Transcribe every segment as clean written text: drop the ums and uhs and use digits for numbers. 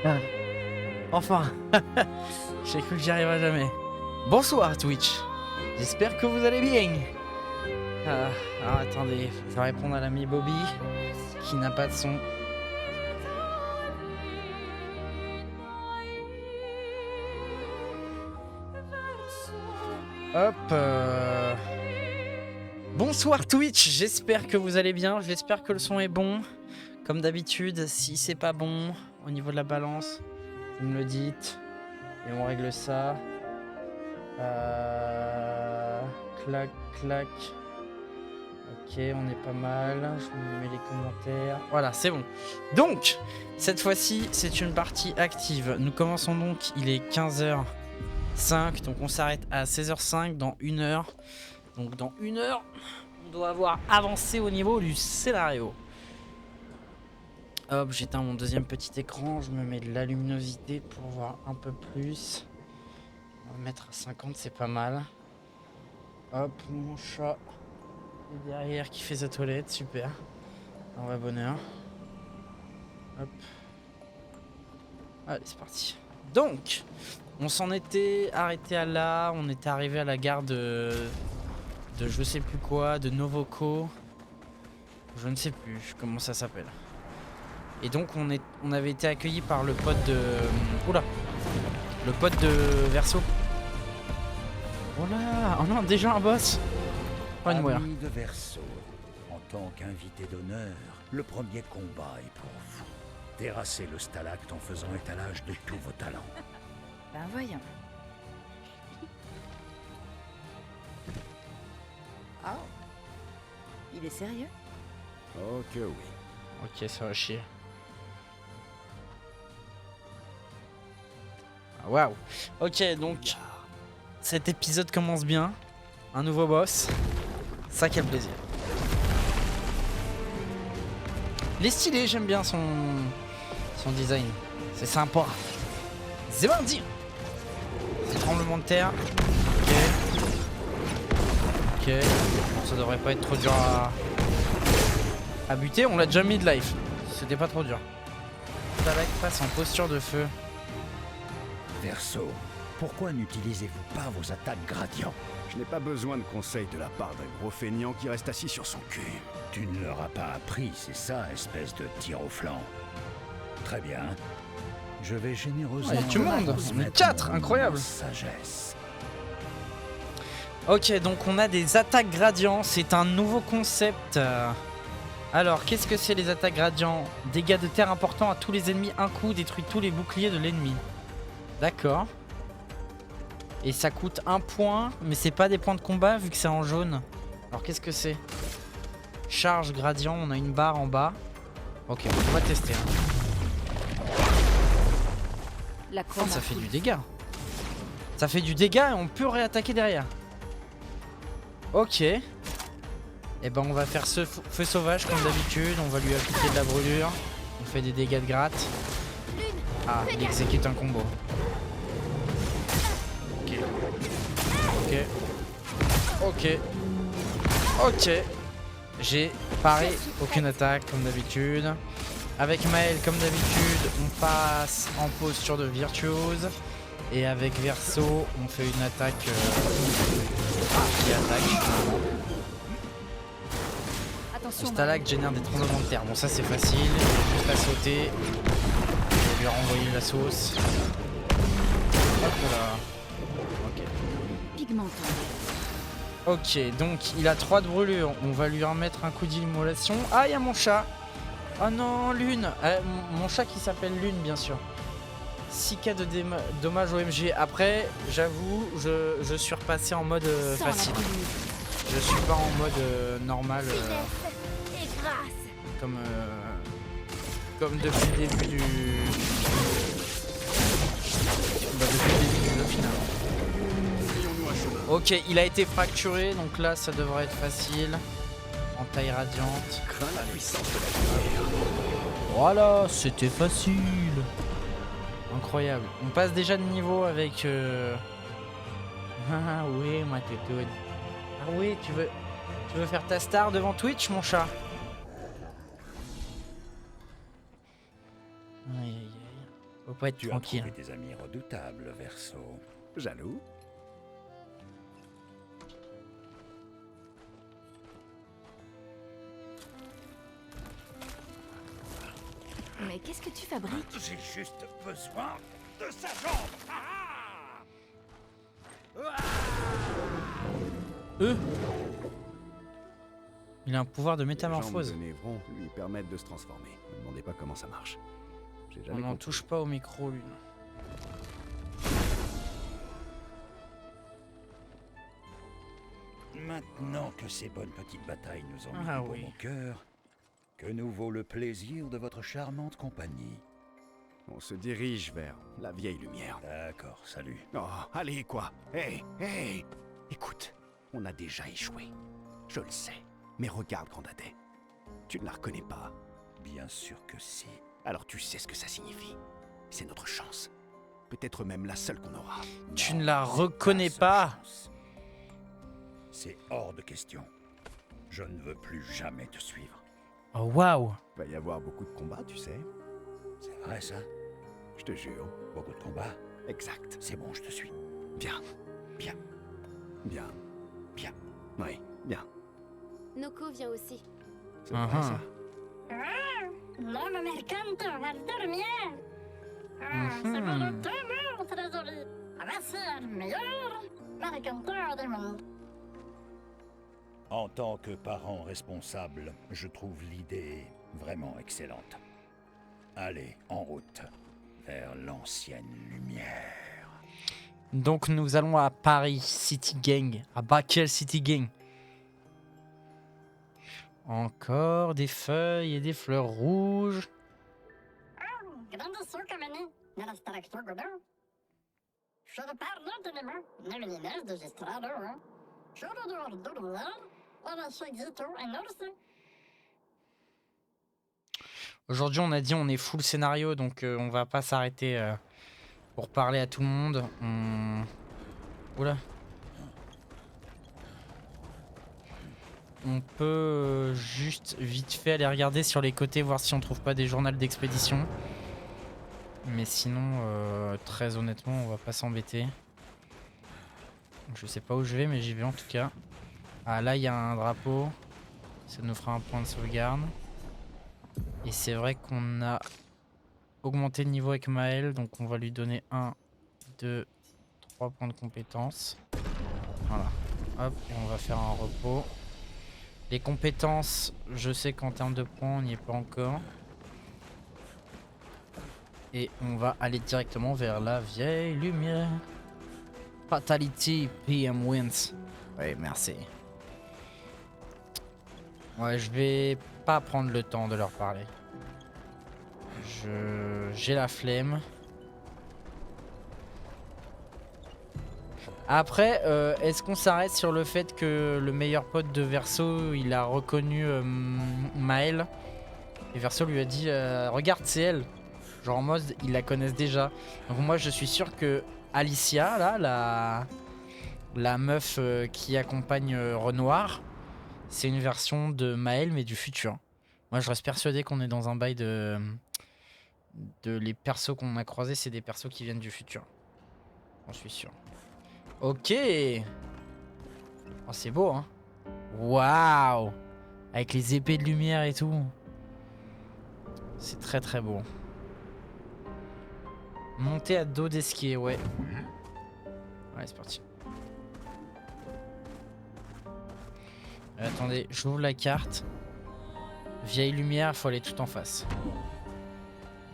Ah, enfin. J'ai cru que j'y arriverais jamais. Bonsoir Twitch. J'espère que vous allez bien. Alors attendez, je vais répondre à l'ami Bobby qui n'a pas de son. Hop. Bonsoir Twitch, j'espère que vous allez bien, j'espère que le son est bon. Comme d'habitude, si c'est pas bon au niveau de la balance, vous me le dites et on règle ça. Clac, clac. Ok, on est pas mal. Je me mets les commentaires. Voilà, c'est bon. Donc, cette fois-ci, c'est une partie active. Nous commençons donc, il est 15h05. Donc, on s'arrête à 16h05 dans 1 heure. Donc, dans 1 heure, on doit avoir avancé au niveau du scénario. Hop, j'éteins mon deuxième petit écran. Je me mets de la luminosité pour voir un peu plus. On va mettre à 50, c'est pas mal. Hop, mon chat est derrière qui fait sa toilette, super. Un vrai bonheur. Hop. Allez, c'est parti. Donc, on s'en était arrêté à là. On était arrivé à la gare de je sais plus quoi, de Novoko. Je ne sais plus comment ça s'appelle. Et donc, on avait été accueillis par le pote de... Oula. Le pote de Verso. Oh là! Oh non, déjà un boss! Pas une moire. Ami de Verso, en tant qu'invité d'honneur, le premier combat est pour vous. Terrasser le stalacte en faisant étalage de tous vos talents. Ben voyons. Oh. Il est sérieux? Oh que oui. Ok, ça va chier. Ah, waouh! Ok, donc... Cet épisode commence bien. Un nouveau boss. Ça, quel plaisir. Il est stylé, j'aime bien son design. C'est sympa. C'est parti. C'est tremblement de terre. Ok. Bon, ça devrait pas être trop dur à buter. On l'a déjà mis de life. C'était pas trop dur. Talak passe en posture de feu. Verso, pourquoi n'utilisez-vous pas vos attaques gradients? Je n'ai pas besoin de conseils de la part d'un gros feignant qui reste assis sur son cul. Tu ne leur as pas appris, c'est ça, espèce de tir au flanc. Très bien. Je vais généreusement... Il y a du monde. On est 4, incroyable. Sagesse. Ok, donc on a des attaques gradients. C'est un nouveau concept. Alors, qu'est-ce que c'est les attaques gradients? Dégâts de terre importants à tous les ennemis. Un coup, détruit tous les boucliers de l'ennemi. D'accord. Et ça coûte 1 point, mais c'est pas des points de combat vu que c'est en jaune. Alors qu'est-ce que c'est? Charge gradient, on a une barre en bas. Ok, on va tester. Oh, ça fait du dégât. Ça fait du dégât et on peut réattaquer derrière. Ok. Et ben on va faire ce feu sauvage comme d'habitude. On va lui appliquer de la brûlure. On fait des dégâts de gratte. Ah, il exécute un combo. Ok. Ok. Ok. J'ai paré aucune attaque comme d'habitude. Avec Maël comme d'habitude on passe en posture de virtuose. Et avec Verso on fait une attaque qui attaque. Le stalacte génère des tremblements de terre. Bon ça c'est facile. Juste à sauter. Et lui renvoyer la sauce. Hop là. Ok, donc il a 3 de brûlure. On va lui remettre un coup d'immolation. Ah, il y a mon chat. Oh non, Lune. Mon chat qui s'appelle Lune, bien sûr. 6K de dommages OMG. Après, j'avoue, je suis repassé en mode facile. Je suis pas en mode normal. Comme depuis le début du... Bah, depuis le début du jeu, finalement. Ok, il a été fracturé, donc là ça devrait être facile. En taille radiante. Voilà, c'était facile. Incroyable. On passe déjà de niveau avec... Ah oui, ma tétoune. Ah oui, tu veux faire ta star devant Twitch, mon chat? Aïe aïe aïe. Faut pas être Tu as tranquille. trouvé des amis redoutables, Verso. Jaloux? Mais qu'est-ce que tu fabriques? J'ai juste besoin de sa jambe. Il a un pouvoir de Les métamorphose. jambes de Névron lui permettent de se transformer. Ne me demandez pas comment ça marche. J'ai On jamais n'en compris. touche pas au micro, lui. Maintenant que ces bonnes petites batailles nous ont mis Ah du baume oui. au cœur, que nous vaut le plaisir de votre charmante compagnie. On se dirige vers la vieille lumière. D'accord, salut. Oh, allez, quoi. Hé, hé. Écoute, on a déjà échoué. Je le sais. Mais regarde, Grandadais. Tu ne la reconnais pas. Bien sûr que si. Alors tu sais ce que ça signifie. C'est notre chance. Peut-être même la seule qu'on aura. Tu Non, ne la c'est reconnais seule pas. chance. C'est hors de question. Je ne veux plus jamais te suivre. Oh, waouh. Va y avoir beaucoup de combats, tu sais. C'est vrai ça? Je te jure. Beaucoup de combats? Exact. C'est bon, je te suis. Bien. Bien. Bien. Bien. Oui, bien. Noko vient aussi. C'est vrai, ça. L'homme mercante al dormir. C'est volontairement très joli. Voici le meilleur mercanteur du monde. En tant que parent responsable, je trouve l'idée vraiment excellente. Allez, en route vers l'ancienne lumière. Donc nous allons à Paris City Gang, à Bakel City Gang. Encore des feuilles et des fleurs rouges. Grandissant comme année, dans la Staractor Godin. Je parle lentement, lumineuse de Gistrado, hein. Je le dehors de lumière, on a chez Gito et Norse. Aujourd'hui on a dit on est full scénario donc on va pas s'arrêter pour parler à tout le monde. Oula. On peut juste vite fait aller regarder sur les côtés voir si on trouve pas des journaux d'expédition. Mais sinon très honnêtement on va pas s'embêter. Je sais pas où je vais mais j'y vais en tout cas. Ah là il y a un drapeau. Ça nous fera un point de sauvegarde. Et c'est vrai qu'on a augmenté le niveau avec Maël, donc on va lui donner 1, 2, 3 points de compétence. Voilà. Hop, et on va faire un repos. Les compétences, je sais qu'en termes de points, on n'y est pas encore. Et on va aller directement vers la vieille lumière. Fatality PM wins. Oui, merci. Ouais, je vais pas prendre le temps de leur parler. J'ai la flemme. Après, est-ce qu'on s'arrête sur le fait que le meilleur pote de Verso, il a reconnu Maël et Verso lui a dit regarde, c'est elle. Genre en mode, ils la connaissent déjà. Donc moi, je suis sûr que Alicia, là, la meuf qui accompagne Renoir, c'est une version de Maël, mais du futur. Moi, je reste persuadé qu'on est dans un bail de les persos qu'on a croisés, c'est des persos qui viennent du futur. J'en suis sûr. Ok. Oh, c'est beau, hein. Waouh. Avec les épées de lumière et tout. C'est très très beau. Monter à dos d'esquier, ouais. Ouais, c'est parti. Attendez, j'ouvre la carte. Vieille lumière, faut aller tout en face.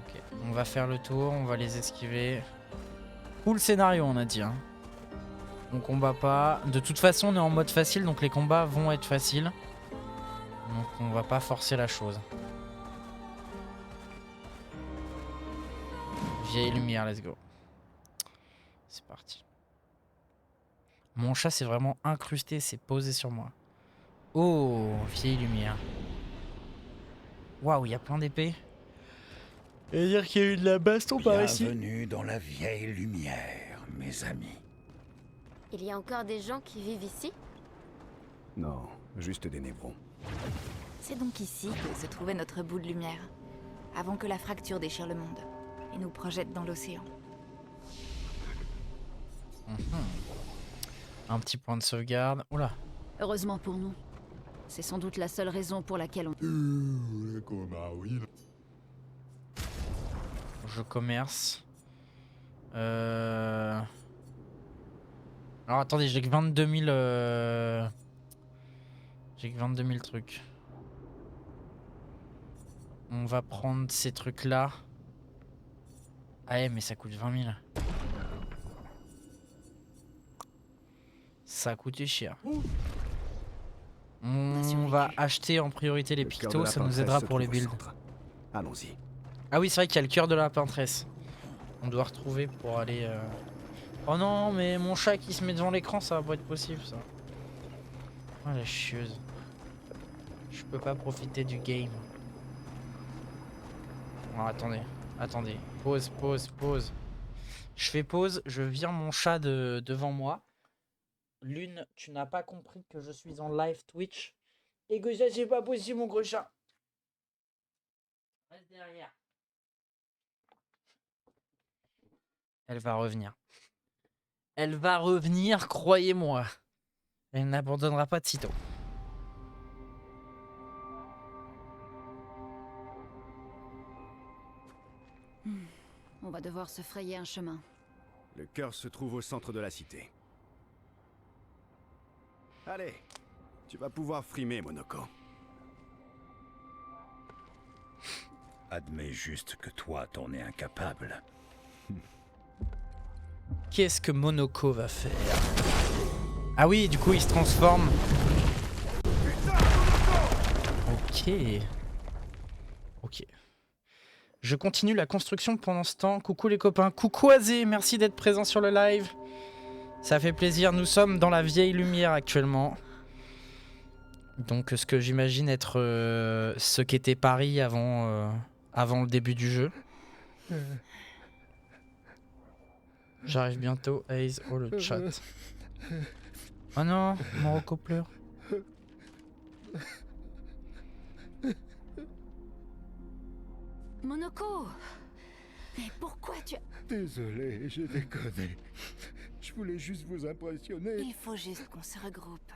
Ok, on va faire le tour, on va les esquiver. Full scénario, on a dit. Hein. On combat pas. De toute façon, on est en mode facile, donc les combats vont être faciles. Donc on va pas forcer la chose. Vieille lumière, let's go. C'est parti. Mon chat s'est vraiment incrusté, c'est posé sur moi. Oh, vieille lumière. Waouh, il y a plein d'épées. Et dire qu'il y a eu de la baston par ici. Bienvenue dans la vieille lumière, mes amis. Il y a encore des gens qui vivent ici? Non, juste des Névrons. C'est donc ici que se trouvait notre bout de lumière, avant que la fracture déchire le monde. et nous projette dans l'océan. Un petit point de sauvegarde. Oula. Heureusement pour nous. C'est sans doute la seule raison pour laquelle on... Je commerce. Alors attendez, j'ai que 22 000... J'ai que 22 000 trucs. On va prendre ces trucs-là. Ah ouais, mais ça coûte 20 000. Ça a coûté cher. On va acheter en priorité les pictos, ça nous aidera pour les builds. Allons-y. Ah oui, c'est vrai qu'il y a le cœur de la peintresse. On doit retrouver pour aller... Oh non, mais mon chat qui se met devant l'écran, ça va pas être possible ça. Oh la chieuse. Je peux pas profiter du game. Oh, attendez. Pause. Je fais pause, je vire mon chat devant moi. Lune, tu n'as pas compris que je suis en live Twitch et que ça c'est pas possible mon gros chat. Reste derrière. Elle va revenir. Elle va revenir, croyez-moi. Elle n'abandonnera pas de sitôt. On va devoir se frayer un chemin. Le cœur se trouve au centre de la cité. Allez, tu vas pouvoir frimer, Monoko. Admets juste que toi, t'en es incapable. Qu'est-ce que Monoko va faire? Ah oui, du coup, il se transforme. Ok. Je continue la construction pendant ce temps. Coucou les copains. Coucou Azé, merci d'être présent sur le live. Ça fait plaisir. Nous sommes dans la vieille lumière actuellement. Donc ce que j'imagine être ce qu'était Paris avant le début du jeu. J'arrive bientôt, Ace. Oh le chat. Oh non, Morocco pleure. Monoko! Mais pourquoi tu as... Désolé, j'ai déconné. Je voulais juste vous impressionner. Il faut juste qu'on se regroupe.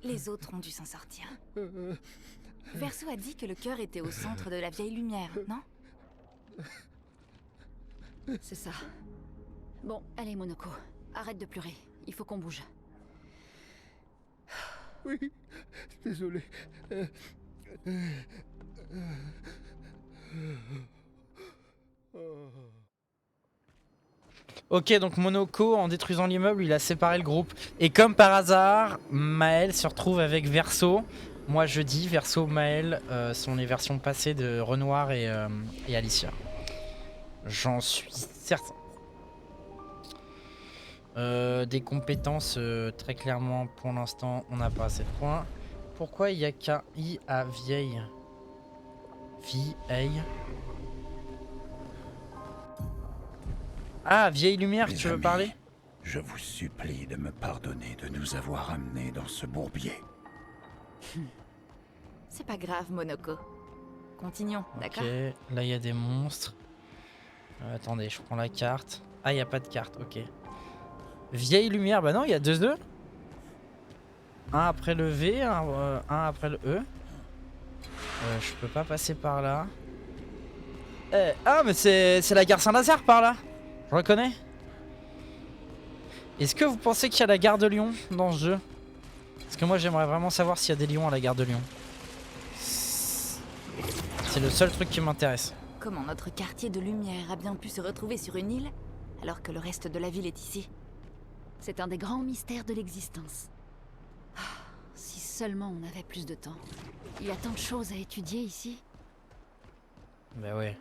Les autres ont dû s'en sortir. Verso a dit que le cœur était au centre de la vieille lumière, non? C'est ça. Bon, allez Monoko, arrête de pleurer. Il faut qu'on bouge. Oui, désolé. Ok, donc Monoko, en détruisant l'immeuble, il a séparé le groupe. Et comme par hasard, Maël se retrouve avec Verso. Moi je dis, Verso, Maël sont les versions passées de Renoir et Alicia. J'en suis certain. Des compétences, très clairement, pour l'instant, on n'a pas assez de points. Pourquoi il n'y a qu'un I à vieille? Vieille. Ah, vieille lumière, Mes tu veux amis, parler? Je vous supplie de me pardonner de nous avoir amenés dans ce bourbier. C'est pas grave, Monoko. Continuons, d'accord? Ok, là il y a des monstres. Attendez, je prends la carte. Ah, il n'y a pas de carte, ok. Vieille lumière, bah non, il y a deux E. Un après le V, un après le E. Je peux pas passer par là. Ah, mais c'est la gare Saint-Lazare par là. Je reconnais. Est-ce que vous pensez qu'il y a la gare de Lyon dans ce jeu? Parce que moi j'aimerais vraiment savoir s'il y a des lions à la gare de Lyon. C'est le seul truc qui m'intéresse. Comment notre quartier de lumière a bien pu se retrouver sur une île alors que le reste de la ville est ici? C'est un des grands mystères de l'existence. Ah, si seulement on avait plus de temps. Il y a tant de choses à étudier ici. Bah ouais.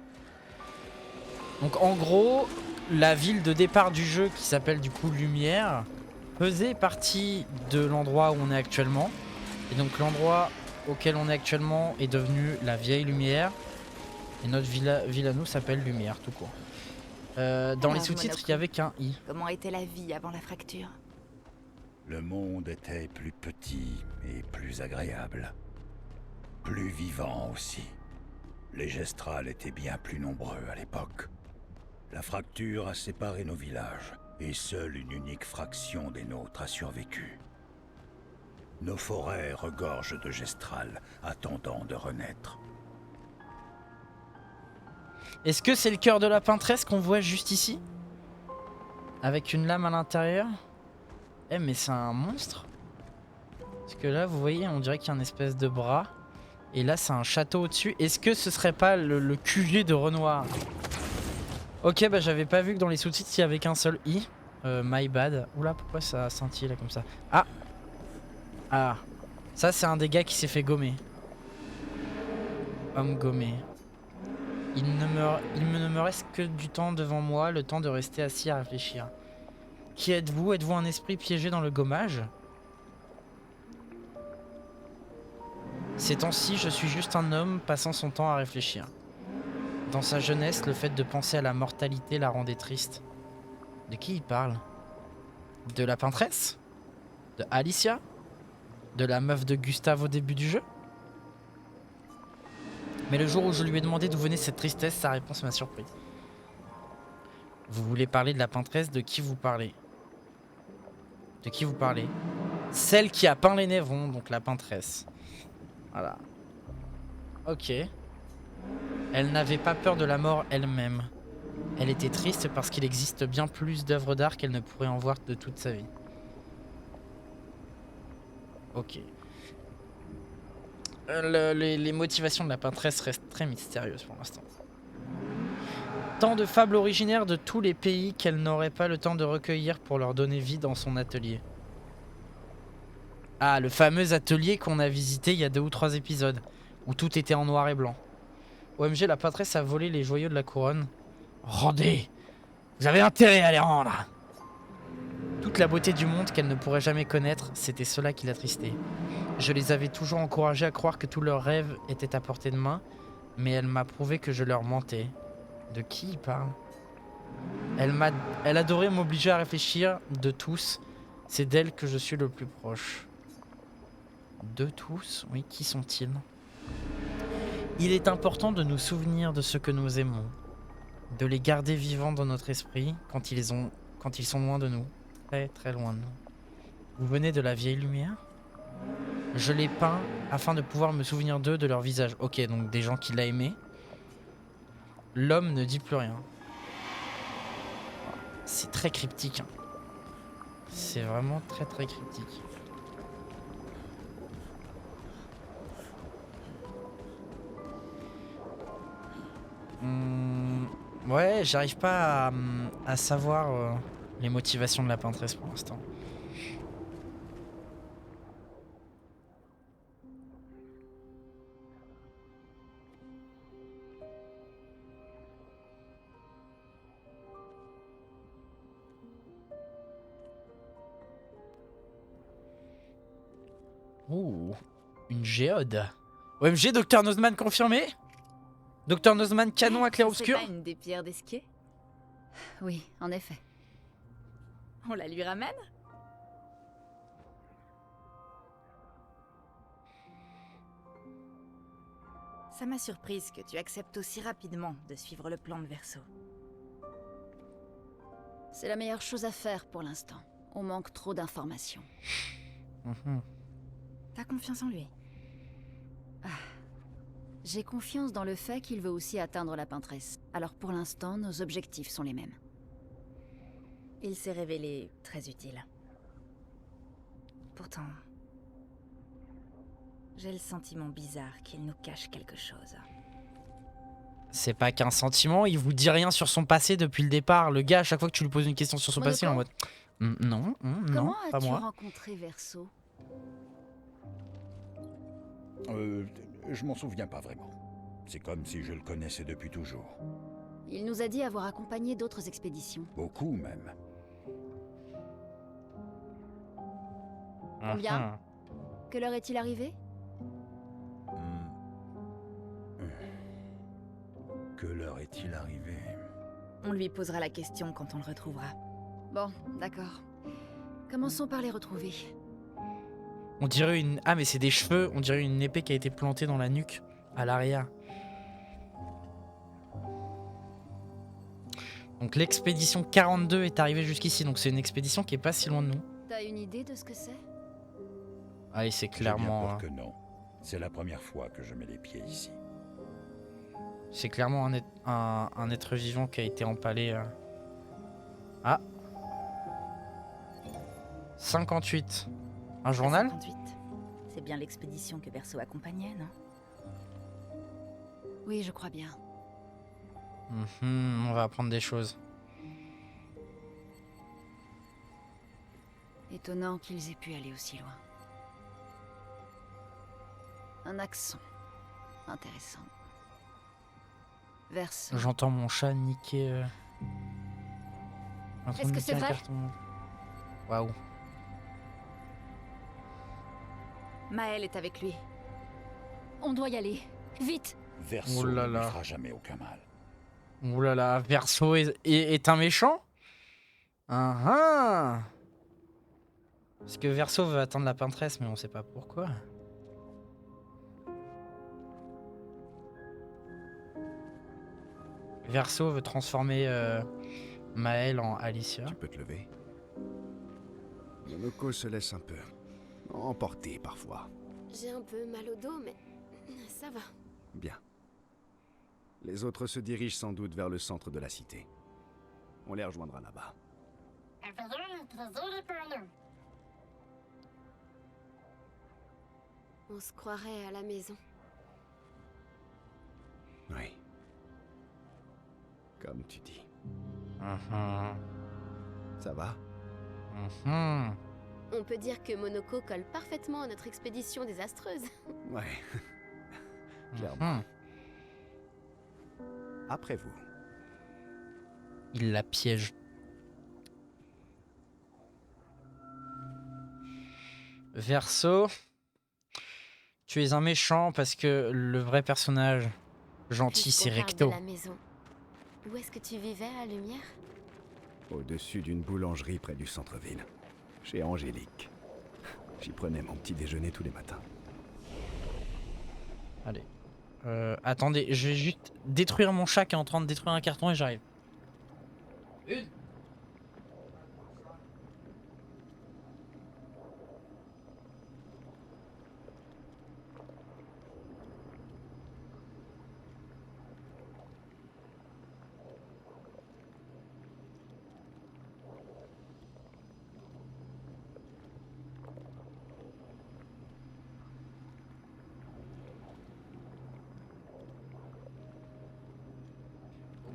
Donc en gros, la ville de départ du jeu qui s'appelle du coup Lumière faisait partie de l'endroit où on est actuellement. Et donc l'endroit auquel on est actuellement est devenu la vieille Lumière. Et notre ville à nous s'appelle Lumière tout court. Dans les sous-titres, il n'y avait qu'un I. Comment était la vie avant la fracture? Le monde était plus petit et plus agréable. Plus vivant aussi. Les Gestrals étaient bien plus nombreux à l'époque. La fracture a séparé nos villages, et seule une unique fraction des nôtres a survécu. Nos forêts regorgent de gestrals, attendant de renaître. Est-ce que c'est le cœur de la peintresse qu'on voit juste ici? Avec une lame à l'intérieur? Eh mais c'est un monstre. Parce que là vous voyez on dirait qu'il y a une espèce de bras. Et là c'est un château au-dessus. Est-ce que ce serait pas le QG de Renoir? Ok bah j'avais pas vu que dans les sous-titres il y avait qu'un seul I. My bad. Oula pourquoi ça scintille là comme ça? Ah. Ah. Ça c'est un des gars qui s'est fait gommer. Homme gommé. Il ne me reste que du temps devant moi, le temps de rester assis à réfléchir. Qui êtes-vous? Êtes-vous un esprit piégé dans le gommage? Ces temps-ci, je suis juste un homme passant son temps à réfléchir. Dans sa jeunesse, le fait de penser à la mortalité la rendait triste. De qui il parle? De la peintresse? De Alicia? De la meuf de Gustave au début du jeu? Mais le jour où je lui ai demandé d'où venait cette tristesse, sa réponse m'a surpris. Vous voulez parler de la peintresse? De qui vous parlez? De qui vous parlez? Celle qui a peint les Névrons, donc la peintresse. Voilà. Ok. Elle n'avait pas peur de la mort elle-même. Elle était triste parce qu'il existe bien plus d'œuvres d'art qu'elle ne pourrait en voir de toute sa vie. Ok. Les motivations de la peintresse restent très mystérieuses pour l'instant. Tant de fables originaires de tous les pays qu'elle n'aurait pas le temps de recueillir pour leur donner vie dans son atelier. Ah, le fameux atelier qu'on a visité il y a 2 ou 3 épisodes, où tout était en noir et blanc. OMG, la peintresse a volé les joyaux de la couronne. Rendez! Vous avez intérêt à les rendre! Toute la beauté du monde qu'elle ne pourrait jamais connaître, c'était cela qui l'attristait. Je les avais toujours encouragés à croire que tous leurs rêves étaient à portée de main, mais elle m'a prouvé que je leur mentais. De qui il parle? Elle adorait m'obliger à réfléchir, de tous. C'est d'elle que je suis le plus proche. De tous? Oui, qui sont-ils? Il est important de nous souvenir de ce que nous aimons, de les garder vivants dans notre esprit quand ils sont loin de nous, très très loin de nous. Vous venez de la vieille lumière? Je les peins afin de pouvoir me souvenir d'eux, de leur visage. Ok, donc des gens qu'il a aimés. L'homme ne dit plus rien. C'est très cryptique. Hein. C'est vraiment très très cryptique. Ouais, j'arrive pas à savoir les motivations de la peintresse pour l'instant. Ouh, une géode. OMG, Dr Nozman confirmé? Dr Nozman canon à clair-obscur? C'est pas une des pierres d'Esquier? Oui, en effet. On la lui ramène? Ça m'a surprise que tu acceptes aussi rapidement de suivre le plan de Verso. C'est la meilleure chose à faire pour l'instant. On manque trop d'informations. T'as confiance en lui? J'ai confiance dans le fait qu'il veut aussi atteindre la peintresse. Alors pour l'instant, nos objectifs sont les mêmes. Il s'est révélé très utile. Pourtant, j'ai le sentiment bizarre qu'il nous cache quelque chose. C'est pas qu'un sentiment, il vous dit rien sur son passé depuis le départ. Le gars, à chaque fois que tu lui poses une question sur son passé, il est en mode non, non, Comment pas as-tu moi. rencontré Verso? Je m'en souviens pas vraiment. C'est comme si je le connaissais depuis toujours. Il nous a dit avoir accompagné d'autres expéditions. Beaucoup même. Combien? Quelle heure est-il arrivé? Que l'heure est-il arrivé? On lui posera la question quand on le retrouvera. Bon, d'accord. Commençons par les retrouver. On dirait une... Ah mais c'est des cheveux, on dirait une épée qui a été plantée dans la nuque, à l'arrière. Donc l'expédition 42 est arrivée jusqu'ici. Donc c'est une expédition qui est pas si loin de nous. T'as une idée de ce que c'est? Ah, et c'est J'ai bien clairement... peur que non. C'est la première fois que je mets les pieds ici. C'est clairement un être vivant qui a été empalé. Ah. 58. Un journal? 58. C'est bien l'expédition que Verso accompagnait, non? Oui, je crois bien. On va apprendre des choses. Étonnant qu'ils aient pu aller aussi loin. Un accent. Intéressant. Verso. J'entends mon chat niquer... en train Est-ce de que c'est niquer un vrai? carton. Waouh. Maël est avec lui. On doit y aller. Vite! Verso Oh là ne là. lui fera jamais aucun mal. Ouh là là, Verso est un méchant? Ah ah! Parce que Verso veut attendre la peintresse, mais on sait pas pourquoi. Verso veut transformer Maël en Alicia. Tu peux te lever. Monoko se laisse un peu emporter parfois. J'ai un peu mal au dos, mais ça va. Bien. Les autres se dirigent sans doute vers le centre de la cité. On les rejoindra là-bas. Environ un trésor pour nous. On se croirait à la maison. Oui. Comme tu dis. Ça va? On peut dire que Monoko colle parfaitement à notre expédition désastreuse. Ouais. Clairement. Après vous. Il la piège. Verso, tu es un méchant parce que le vrai personnage gentil c'est Puisqu'on parle Recto. de la maison. Où est-ce que tu vivais à Lumière? Au-dessus d'une boulangerie près du centre-ville. Chez Angélique. J'y prenais mon petit déjeuner tous les matins. Allez. Attendez, je vais juste détruire mon chat qui est en train de détruire un carton et j'arrive.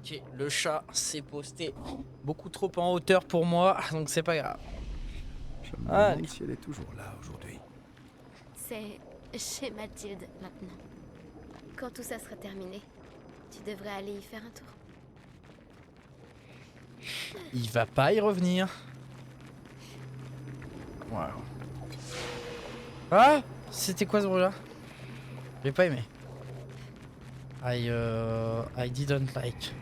Ok, le chat s'est posté beaucoup trop en hauteur pour moi, donc c'est pas grave. Je me Allez. demande si elle est toujours là aujourd'hui. C'est chez Mathilde maintenant. Quand tout ça sera terminé, tu devrais aller y faire un tour. Il va pas y revenir. Waouh. Ah, c'était quoi ce bruit-là? J'ai pas aimé. I didn't like.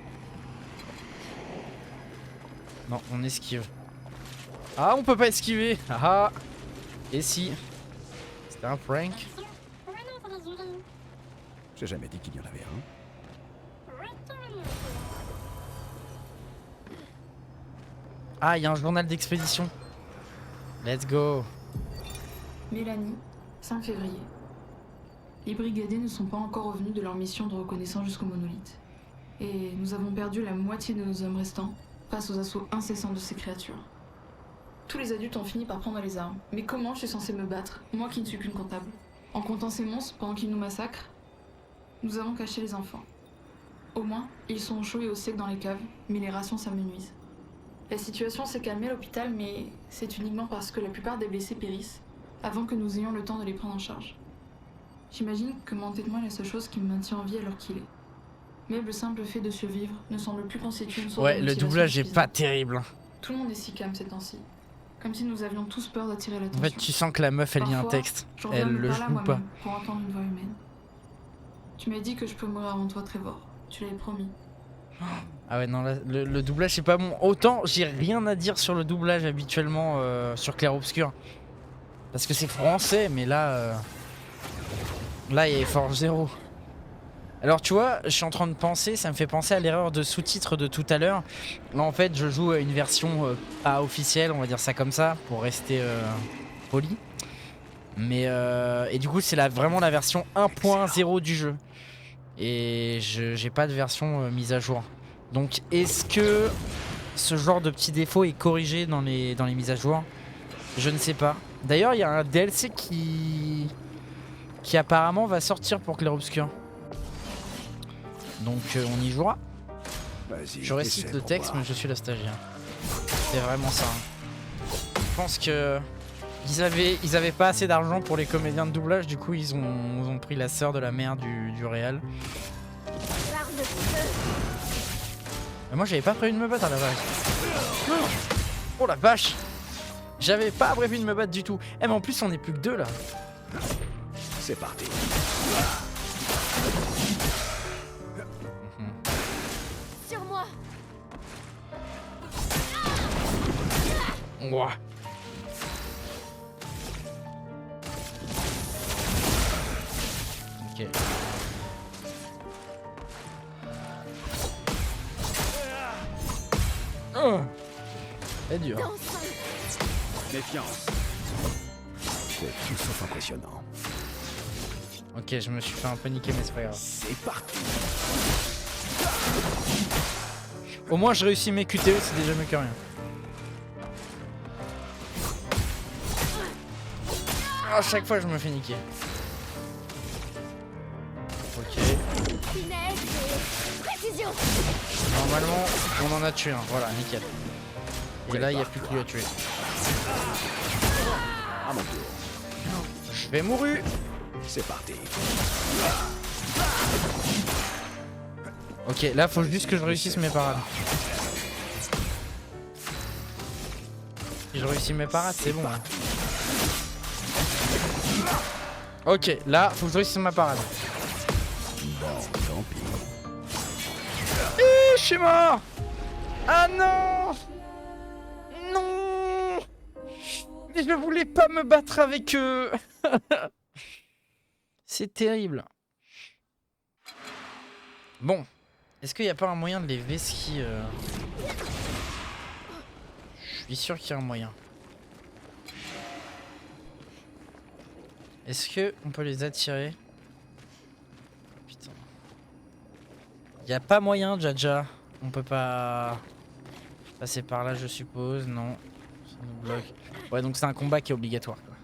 Non, on esquive. Ah, on peut pas esquiver. Ah. Et si? C'était un prank. Verso, où est notre Julie? J'ai jamais dit qu'il y en avait un. Retourne. Ah, il y a un journal d'expédition. Let's go. Mélanie, 5 février. Les brigadés ne sont pas encore revenus de leur mission de reconnaissance jusqu'au monolithe. Et nous avons perdu la moitié de nos hommes restants face aux assauts incessants de ces créatures. Tous les adultes ont fini par prendre les armes. Mais comment je suis censée me battre, moi qui ne suis qu'une comptable? En comptant ces monstres pendant qu'ils nous massacrent? Nous avons caché les enfants. Au moins, ils sont au chaud et au sec dans les caves, mais les rations s'amenuisent. La situation s'est calmée à l'hôpital, mais c'est uniquement parce que la plupart des blessés périssent avant que nous ayons le temps de les prendre en charge. J'imagine que mon entêtement est la seule chose qui me maintient en vie à l'heure qu'il est. Mais le simple fait de survivre ne semble plus constituer une source Ouais, de le motivation doublage est suffisante. pas terrible. Tout le monde est si calme ces temps-ci. Comme si nous avions tous peur d'attirer En l'attention. fait, tu sens que la meuf, elle lit un Parfois, texte. je reviens Elle me le parler à joue pas. moi-même pour entendre une voix humaine. Tu m'as dit que je peux mourir avant toi, Trevor. Tu l'avais promis. Ah ouais, non, là, le doublage, c'est pas bon. Autant, j'ai rien à dire sur le doublage habituellement sur Clair Obscur. Parce que c'est français, mais là... là, il y a Forge Zero. Alors tu vois, je suis en train de penser, ça me fait penser à l'erreur de sous-titres de tout à l'heure. Là en fait je joue à une version pas officielle, on va dire ça comme ça, pour rester poli. Mais et du coup c'est vraiment la version 1.0 du jeu. Et j'ai pas de version mise à jour. Donc est-ce que ce genre de petits défauts est corrigé dans les mises à jour? Je ne sais pas. D'ailleurs il y a un DLC qui apparemment va sortir pour Clair Obscur. Donc on y jouera. Je récite le texte mais je suis la stagiaire. C'est vraiment ça. Je pense que ils avaient pas assez d'argent pour les comédiens de doublage, du coup ils ont pris la sœur de la mère du réal. Mais moi j'avais pas prévu de me battre à la vache. Oh la vache. J'avais pas prévu de me battre du tout. Eh mais en plus on est plus que deux là. C'est parti. Sur moi. Ouah. Ok. Oh. C'est dur. Méfiance. C'est tout sauf impressionnant. Ok, je me suis fait un peu niquer mais c'est pas grave. C'est parti. Au moins je réussis mes QTE, c'est déjà mieux que rien. À chaque fois je me fais niquer. Ok. Finesse et précision. Normalement on en a tué un, voilà, nickel. Et là il n'y a plus que lui à tuer. À mon tour. Je vais mourir. C'est parti. Ok, là faut juste que je réussisse mes parades. Si je réussis mes parades, c'est bon. Hein. Ok, là faut que je réussisse ma parade. Bon, tant pis. Je suis mort. Ah non. Non. Mais je voulais pas me battre avec eux. C'est terrible. Bon. Est-ce qu'il n'y a pas un moyen de les vesquiller Je suis sûr qu'il y a un moyen. Est-ce que on peut les attirer? Putain. Il n'y a pas moyen, Jaja. On peut pas passer par là, je suppose. Non. Ça nous bloque. Ouais, donc c'est un combat qui est obligatoire, quoi.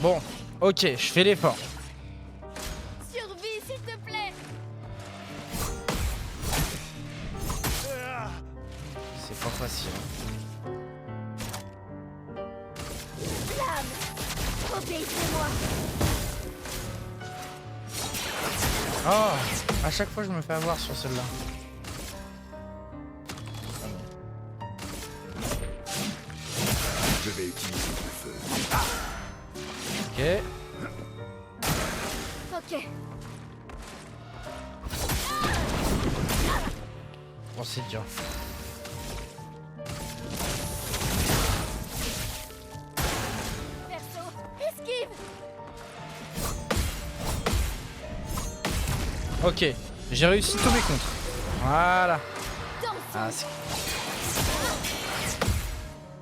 Bon, ok, je fais l'effort. Survie, s'il te plaît. C'est pas facile. Flamme. Obéissez-moi. Oh, à chaque fois je me fais avoir sur celle-là. Je vais utiliser le feu. Ok. Ok. Bon, c'est dur. Perso, esquive. Ok, j'ai réussi tous mes contres. Voilà. Ah,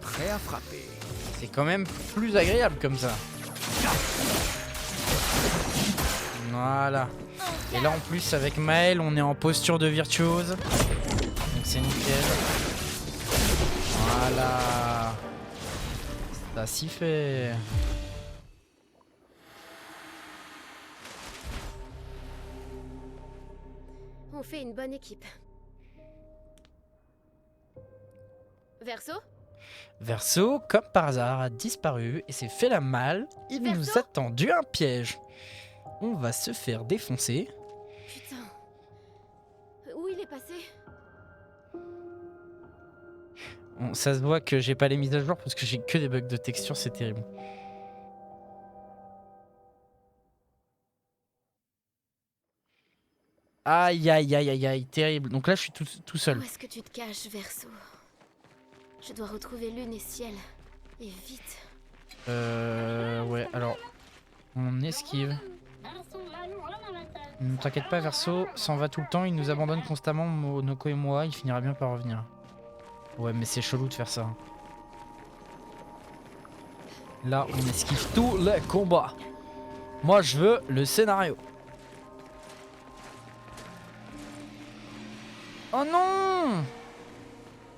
Prêt à frapper. c'est quand même plus agréable comme ça. Voilà. Et là en plus avec Maël on est en posture de virtuose. Donc c'est nickel. Voilà. Ça s'y fait. On fait une bonne équipe. Verso? Verso, comme par hasard, a disparu et s'est fait la malle. Il Verso nous a tendu un piège. On va se faire défoncer. Putain. Où il est passé? Bon, ça se voit que j'ai pas les mises à jour parce que j'ai que des bugs de texture, c'est terrible. Aïe aïe aïe aïe aïe, terrible. Donc là je suis tout seul. Où est-ce que tu te caches, Verso? Je dois retrouver lune et ciel. Et vite. esquive. Ne t'inquiète pas, Verso s'en va tout le temps, il nous abandonne constamment, Noko et moi, il finira bien par revenir. Ouais, mais c'est chelou de faire ça. Là, on esquive tous les combats. Moi, je veux le scénario. Oh non!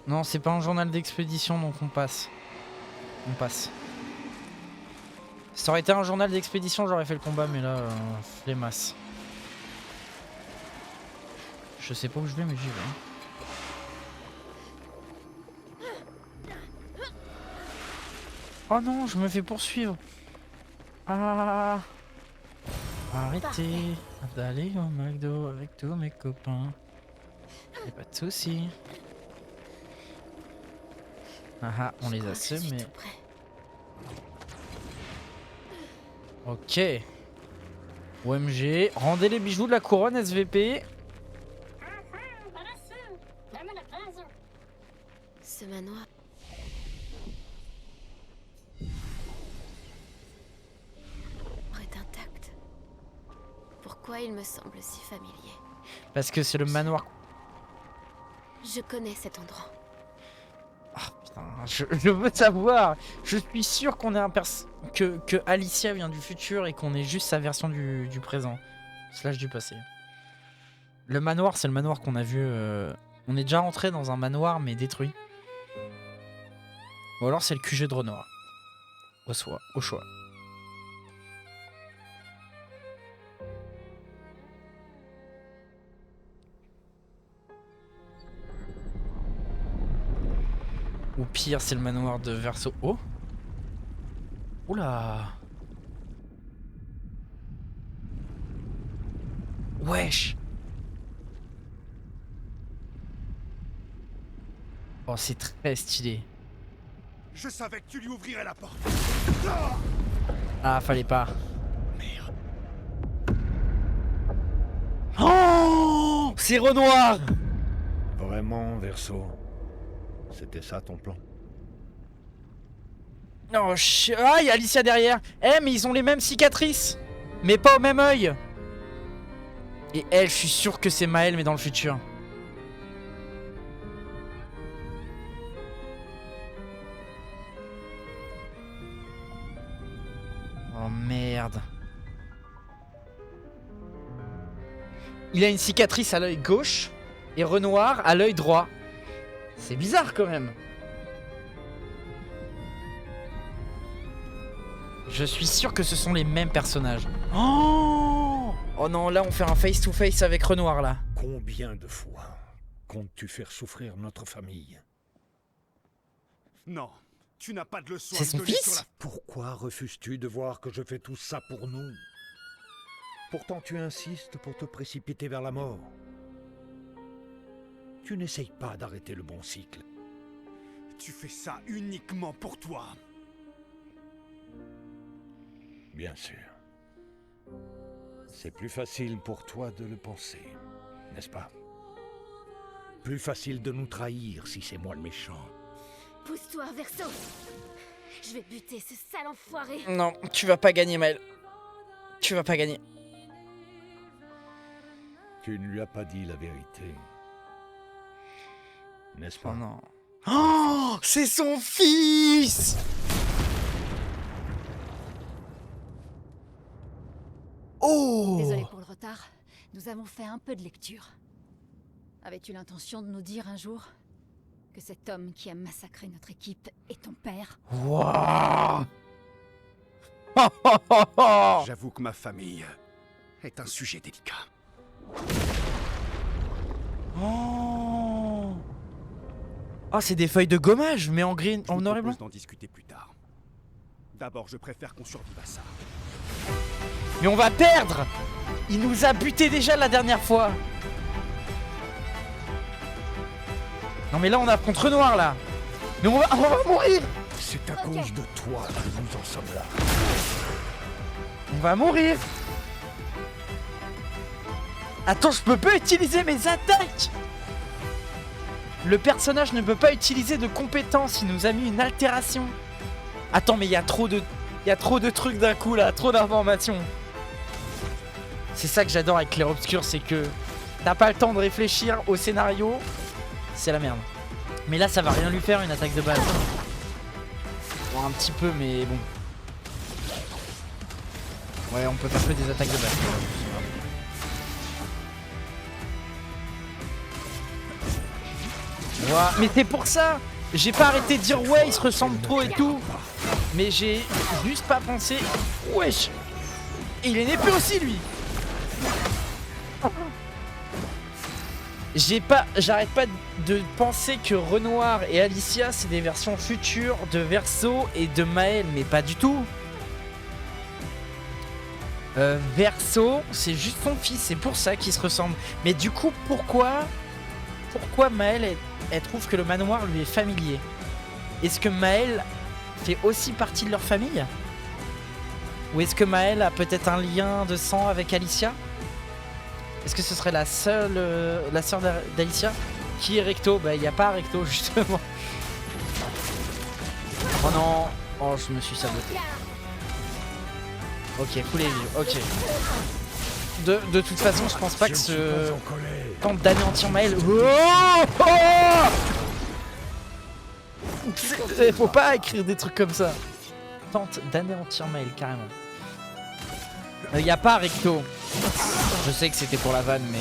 Non, c'est pas un journal d'expédition, donc on passe. On passe. Ça aurait été un journal d'expédition, j'aurais fait le combat, mais là, flemmasse. Je sais pas où je vais, mais j'y vais. Oh non, je me fais poursuivre. Ah. Arrêtez d'aller au McDo avec tous mes copains. Y'a pas de soucis. Ah, on les a semés. Ok. OMG, rendez les bijoux de la couronne SVP. Ce manoir. Est intact. Pourquoi il me semble si familier? Parce que c'est le manoir. Je connais cet endroit. Ah putain, je veux savoir. Je suis sûr qu'on est un que Alicia vient du futur et qu'on est juste sa version du présent. Slash du passé. Le manoir, c'est le manoir qu'on a vu. On est déjà rentré dans un manoir mais détruit. Ou alors c'est le QG de Renoir. Au choix. Ou pire, c'est le manoir de Verso. Oh! Oula! Wesh! Oh, c'est très stylé. Je savais que tu lui ouvrirais la porte. Ah, fallait pas. Merde. Oh! C'est Renoir! Vraiment, Verso? C'était ça ton plan? Oh, ah, il y a Alicia derrière. Eh, mais ils ont les mêmes cicatrices. Mais pas au même œil. Et elle, je suis sûr que c'est Maël, mais dans le futur. Oh merde. Il a une cicatrice à l'œil gauche et Renoir à l'œil droit. C'est bizarre quand même. Je suis sûr que ce sont les mêmes personnages. Oh non, là on fait un face to face avec Renoir là. Combien de fois comptes-tu faire souffrir notre famille? Non, tu n'as pas de leçon. C'est son fils? Pourquoi refuses-tu de voir que je fais tout ça pour nous? Pourtant tu insistes pour te précipiter vers la mort. Tu n'essayes pas d'arrêter le bon cycle. Tu fais ça uniquement pour toi. Bien sûr. C'est plus facile pour toi de le penser, n'est-ce pas? Plus facile de nous trahir si c'est moi le méchant. Pousse-toi, Verso. Je vais buter ce sale enfoiré. Non, tu vas pas gagner, Maël. Tu vas pas gagner. Tu ne lui as pas dit la vérité. N'est-ce pas? Oh non. Oh, c'est son fils! Oh! Désolé pour le retard. Nous avons fait un peu de lecture. Avais-tu l'intention de nous dire un jour que cet homme qui a massacré notre équipe est ton père? Wow! J'avoue que ma famille est un sujet délicat. Oh! Oh, c'est des feuilles de gommage, mais en gris, en noir et blanc. Je vous propose d'en discuter plus tard. D'abord, je préfère qu'on survive à ça. Mais on va perdre! Il nous a buté déjà la dernière fois. Non mais là on affronte Renoir là. Mais on va mourir. C'est à cause de toi que nous en sommes là. On va mourir. Attends, je peux pas utiliser mes attaques. Le personnage ne peut pas utiliser de compétences, il nous a mis une altération. Attends, mais il y a trop de trucs d'un coup là, trop d'informations. C'est ça que j'adore avec Clair Obscur, c'est que t'as pas le temps de réfléchir au scénario, c'est la merde. Mais là ça va rien lui faire une attaque de base. Bon un petit peu mais bon. Ouais on peut faire que des attaques de base. Voilà. Mais c'est pour ça. J'ai pas arrêté de dire ouais ils se ressemblent trop et tout. Mais j'ai juste pas pensé. Wesh. Il est épée aussi lui. J'arrête pas de penser que Renoir et Alicia c'est des versions futures de Verso et de Maël, mais pas du tout. Verso c'est juste son fils, c'est pour ça qu'ils se ressemblent. Mais du coup pourquoi Maël elle trouve que le manoir lui est familier? Est-ce que Maël fait aussi partie de leur famille? Ou est-ce que Maël a peut-être un lien de sang avec Alicia? Est-ce que ce serait la sœur d'Alicia? Qui est Recto? Bah il n'y a pas Recto justement. Oh non. Oh je me suis saboté. Ok, full heavy, ok. De toute façon je pense pas que ce tente d'anéantir Maël. Oh faut pas écrire des trucs comme ça. Tente d'anéantir Maël carrément. Il n'y a pas Recto. Je sais que c'était pour la vanne, mais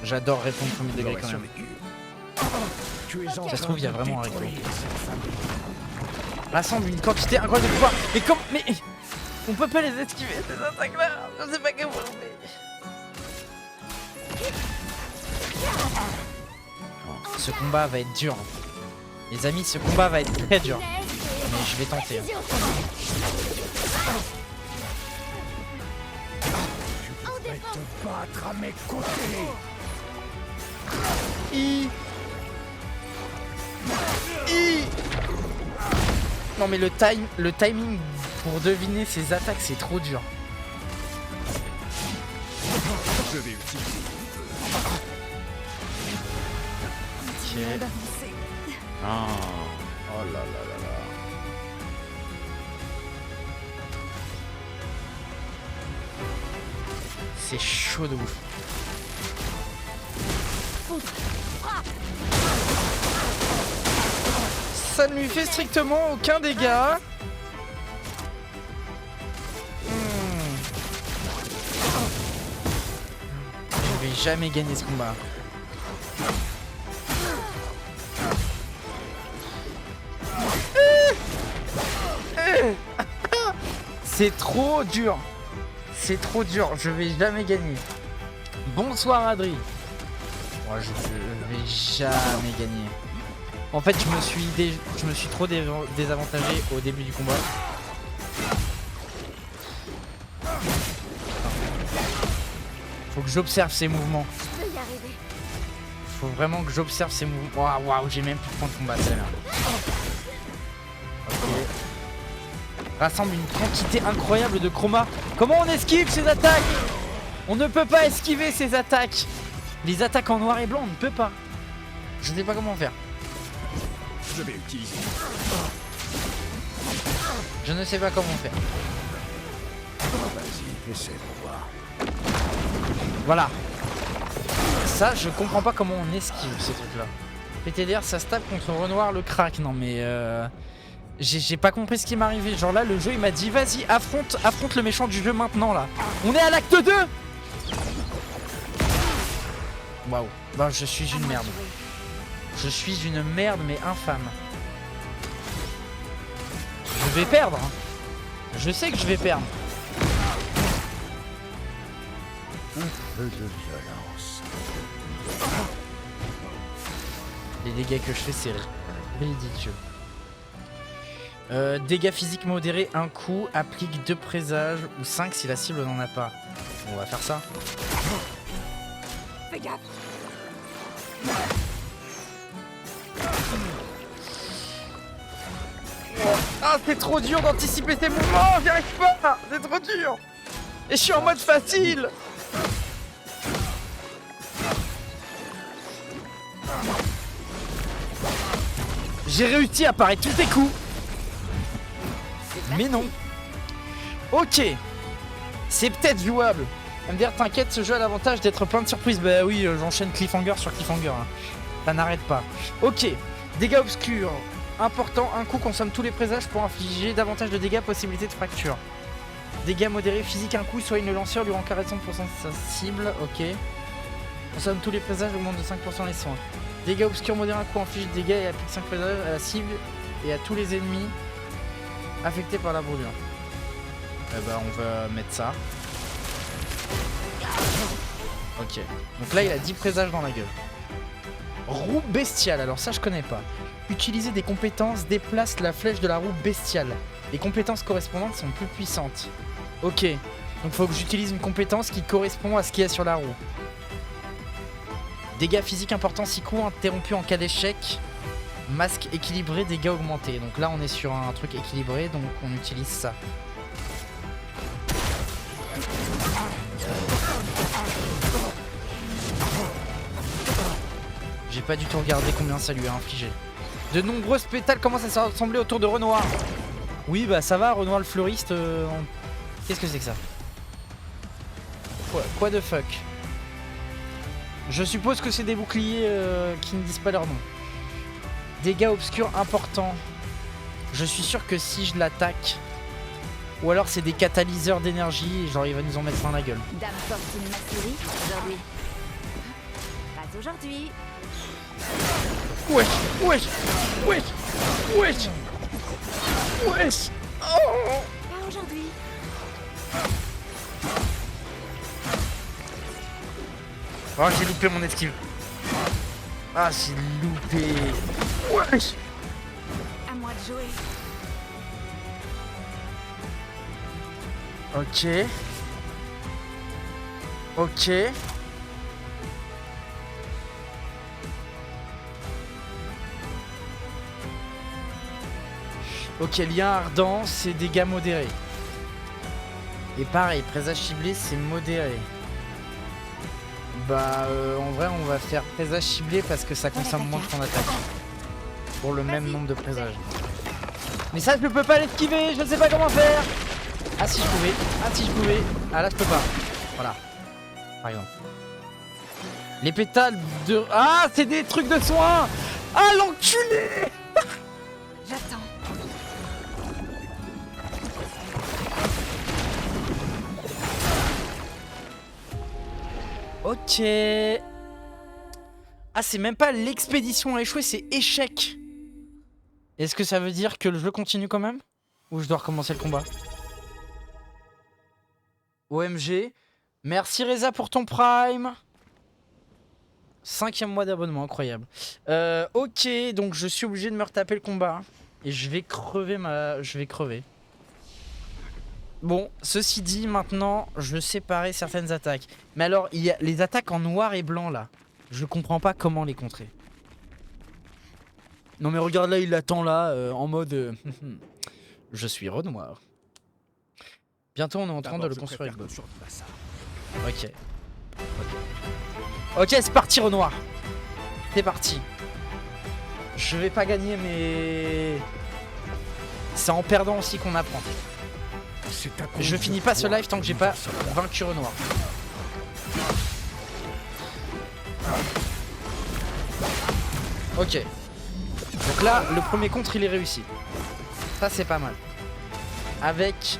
j'adore répondre premier degré quand même. Ça se trouve, il y a vraiment un Recto. Rassemble une quantité incroyable de pouvoir. Mais comment? Mais on peut pas les esquiver ces attaques-là. Je sais pas comment. Ce combat va être dur. Les amis, ce combat va être très dur. Mais je vais tenter. Te battre à mes côtés. Non mais le timing pour deviner ses attaques c'est trop dur. Je vais utiliser. Ok. Oh là là là là. C'est chaud de ouf. Ça ne lui fait strictement aucun dégât. Je vais jamais gagner ce combat. C'est trop dur. C'est trop dur, je vais jamais gagner. Bonsoir Adri. Moi je vais jamais gagner. En fait je me suis trop désavantagé au début du combat. Faut que j'observe ses mouvements. Faut vraiment que j'observe ses mouvements. Waouh, j'ai même plus de points de combat, c'est la merde. Ok. Rassemble une quantité incroyable de chroma. Comment on esquive ces attaques? On ne peut pas esquiver ces attaques. Les attaques en noir et blanc, on ne peut pas. Je ne sais pas comment faire. Je vais utiliser. Je ne sais pas comment faire. Vas-y, essaie pour voir. Voilà. Ça, je comprends pas comment on esquive ces trucs-là. PTDR, ça se tape contre Renoir le crack. Non mais j'ai pas compris ce qui m'est arrivé. Genre là, le jeu il m'a dit vas-y, affronte le méchant du jeu maintenant là. On est à l'acte 2. Waouh. Ben, je suis une merde. Je suis une merde mais infâme. Je vais perdre. Je sais que je vais perdre. Un peu de violence. Les dégâts que je fais, c'est ridicule. Dégâts physiques modérés, un coup, applique 2 présages ou 5 si la cible n'en a pas. On va faire ça. Fais gaffe. Ah, c'est trop dur d'anticiper tes mouvements, j'y arrive pas, c'est trop dur. Et je suis en mode facile. J'ai réussi à parer tous tes coups. Mais non. Ok. C'est peut-être jouable. MDR, t'inquiète, ce jeu a l'avantage d'être plein de surprises. Bah oui, j'enchaîne cliffhanger sur cliffhanger. Hein. Ça n'arrête pas. Ok, dégâts obscurs. Important, un coup consomme tous les présages pour infliger davantage de dégâts, possibilité de fracture. Dégâts modérés, physique, un coup, soigne le lanceur, lui rend 40% sa cible. Ok. Consomme tous les présages, augmente de 5% les soins. Dégâts obscurs, modérés, un coup, inflige des dégâts et applique 5 présages à la cible et à tous les ennemis affectés par la brûlure. Eh ben, on va mettre ça. Ok. Donc là, il a 10 présages dans la gueule. Roue bestiale, alors ça je connais pas. Utiliser des compétences déplace la flèche de la roue bestiale. Les compétences correspondantes sont plus puissantes. Ok, donc faut que j'utilise une compétence qui correspond à ce qu'il y a sur la roue. Dégâts physiques importants 6 coups, interrompus en cas d'échec. Masque équilibré, dégâts augmentés. Donc là on est sur un truc équilibré, donc on utilise ça. J'ai pas du tout regardé combien ça lui a infligé. De nombreuses pétales commencent à se rassembler autour de Renoir. Oui, bah ça va, Renoir le fleuriste. Qu'est-ce que c'est que ça? Quoi de fuck? Je suppose que c'est des boucliers qui ne disent pas leur nom. Dégâts obscurs importants. Je suis sûr que si je l'attaque... Ou alors c'est des catalyseurs d'énergie et genre il va nous en mettre plein la gueule. Dame Fortune Massuri, aujourd'hui. Pas aujourd'hui. Wesh, wesh, wesh, wesh, wesh. Oh. Pas aujourd'hui. Oh, j'ai loupé mon esquive. Ah, j'ai loupé. Wesh. À moi de jouer. Ok. Ok. Ok, lien ardent, c'est dégâts modérés. Et pareil, présage ciblé, c'est modéré. Bah, en vrai, on va faire présage ciblé parce que ça consomme moins que son attaque. Pour le même nombre de présages. Mais ça, je ne peux pas l'esquiver, je ne sais pas comment faire. Ah si je pouvais, ah si je pouvais. Ah là, je peux pas. Voilà. Par exemple. Les pétales de... Ah, c'est des trucs de soins. Ah, l'enculé. J'attends. Ok. Ah, c'est même pas l'expédition a échoué, c'est échec. Est-ce que ça veut dire que le jeu continue quand même? Ou je dois recommencer le combat? OMG. Merci Reza pour ton prime. 5e mois d'abonnement, incroyable. Ok, donc je suis obligé de me retaper le combat. Et je vais crever Je vais crever. Bon, ceci dit, maintenant, je séparer certaines attaques. Mais alors, il y a les attaques en noir et blanc, là. Je comprends pas comment les contrer. Non mais regarde là, il l'attend là, en mode... je suis Renoir. Bientôt, on est en train de le construire avec d'autres. Ok. Ok, c'est parti Renoir. C'est parti. Je vais pas gagner, mais... c'est en perdant aussi qu'on apprend. Je finis pas ce live tant que j'ai pas vaincu Renoir. Ok. Donc là, le premier contre, il est réussi. Ça, c'est pas mal. Avec...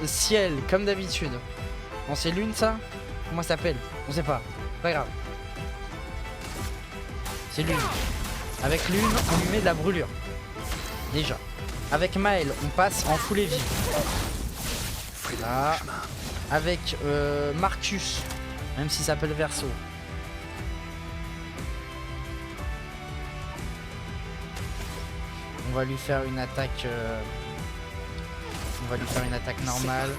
ciel, comme d'habitude. Non, c'est lune, ça? Comment ça s'appelle? On sait pas. Pas grave. C'est lune. Avec lune, on lui met de la brûlure. Déjà. Avec Maël, on passe en full heavy. Là. Avec Marcus, même s'il s'appelle Verso. On va lui faire une attaque. On va lui faire une attaque normale.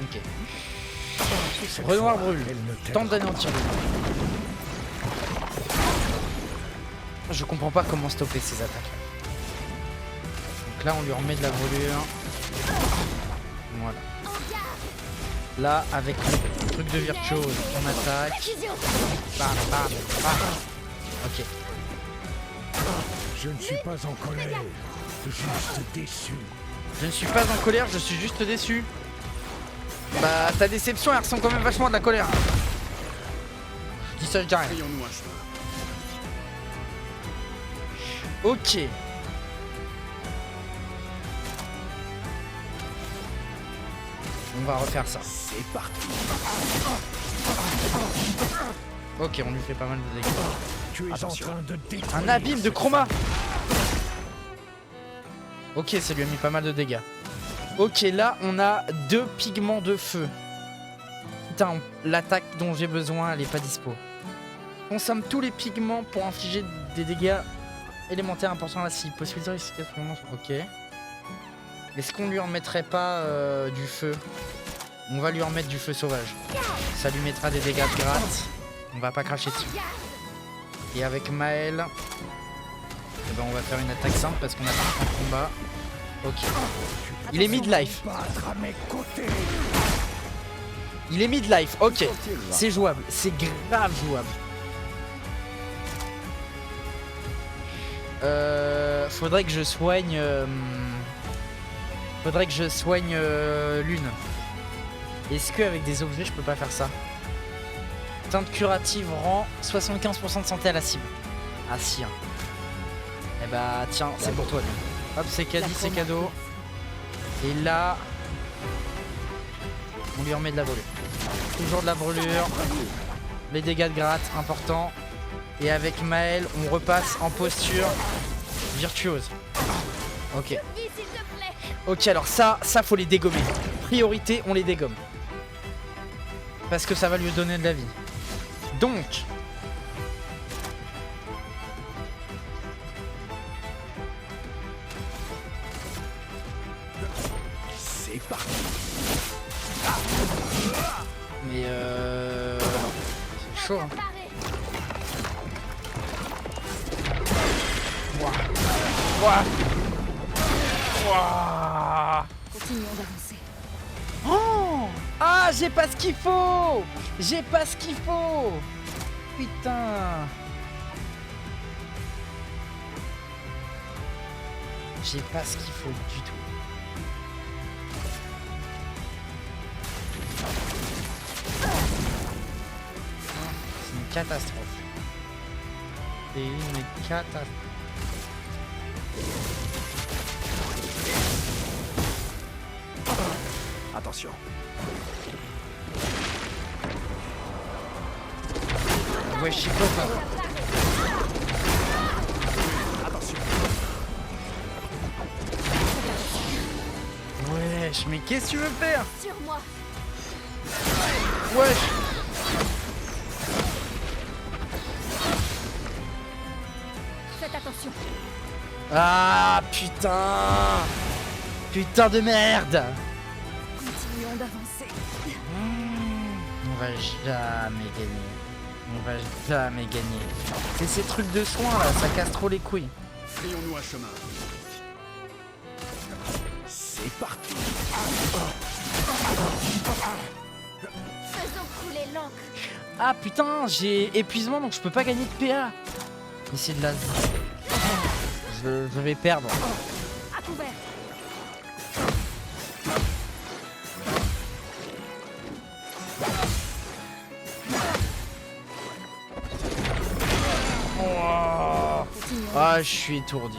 Ok. Renoir brûle. Tente d'anéantir le. Je comprends pas comment stopper ces attaques. Donc là, on lui remet de la brûlure. Voilà. Là, avec le truc de virtuose, on attaque. Bam, bam, bam. Ok. Je ne suis pas en colère, juste déçu. Je ne suis pas en colère, je suis juste déçu. Bah ta déception elle ressemble quand même vachement à de la colère. Je dis ça, je dis rien. Frayons-nous un chemin. Ok. On va refaire ça. C'est parti. Ok, on lui fait pas mal de dégâts. Tu es Attention. en train de détruire Un abîme de chroma. cette Ok, ça lui a mis pas mal de dégâts. Ok, là, on a 2 pigments de feu. Putain, l'attaque dont j'ai besoin, elle est pas dispo. Consomme tous les pigments pour infliger des dégâts élémentaires importants à la cible. Possibilité de réussir. Ok. Est-ce qu'on lui en mettrait pas du feu? On va lui en mettre du feu sauvage. Ça lui mettra des dégâts de gratte. On va pas cracher dessus. Et avec Maël, eh ben on va faire une attaque simple parce qu'on a plus en combat. Ok. Il est midlife. battre à mes côtés. Il est midlife. Ok. C'est jouable. C'est grave jouable. Faudrait que je soigne. Faudrait que je soigne Lune. Est-ce qu'avec des objets je peux pas faire ça? Teinte curative rend 75% de santé à la cible. Ah si. Hein. Eh bah tiens, c'est pour toi Lune. Hop, c'est cadeau, c'est cadeau. Et là, on lui remet de la brûlure. Toujours de la brûlure. Les dégâts de gratte, important. Et avec Maël, on repasse en posture virtuose. Ok. Ok, alors ça faut les dégommer. Priorité, on les dégomme. Parce que ça va lui donner de la vie. Donc, C'est parti. mais c'est chaud. Hein. Ouah. Ouah. Continuons d'avancer. Oh, ah, j'ai pas ce qu'il faut. J'ai pas ce qu'il faut. Putain. J'ai pas ce qu'il faut du tout. C'est une catastrophe. C'est une catastrophe. Attention. Ouais, je sais pas. Attention. Wesh, mais qu'est-ce que tu veux faire? Sur moi. Wesh. Faites attention. Ah putain. Putain de merde. Continuons d'avancer. On va jamais gagner. On va jamais gagner. C'est ces trucs de soins là, ça casse trop les couilles. Frayons-nous un chemin. C'est parti. Faisons couler l'encre. Ah putain, j'ai épuisement donc je peux pas gagner de PA. Mais c'est de la... Je vais perdre. À couvert. Oh. Continuons. Ah, je suis étourdi.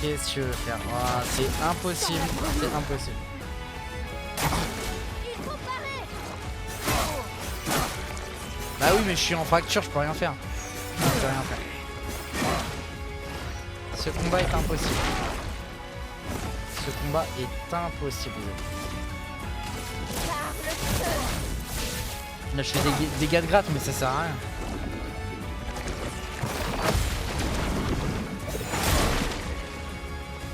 Qu'est-ce que tu veux faire? Ah, c'est impossible. C'est impossible. Il faut parer. Bah oui, mais je suis en fracture, je peux rien faire. Je peux rien faire. Ce combat est impossible. Ce combat est impossible. Par le feu. Là, je fais des dégâts de gratte, mais ça sert à rien.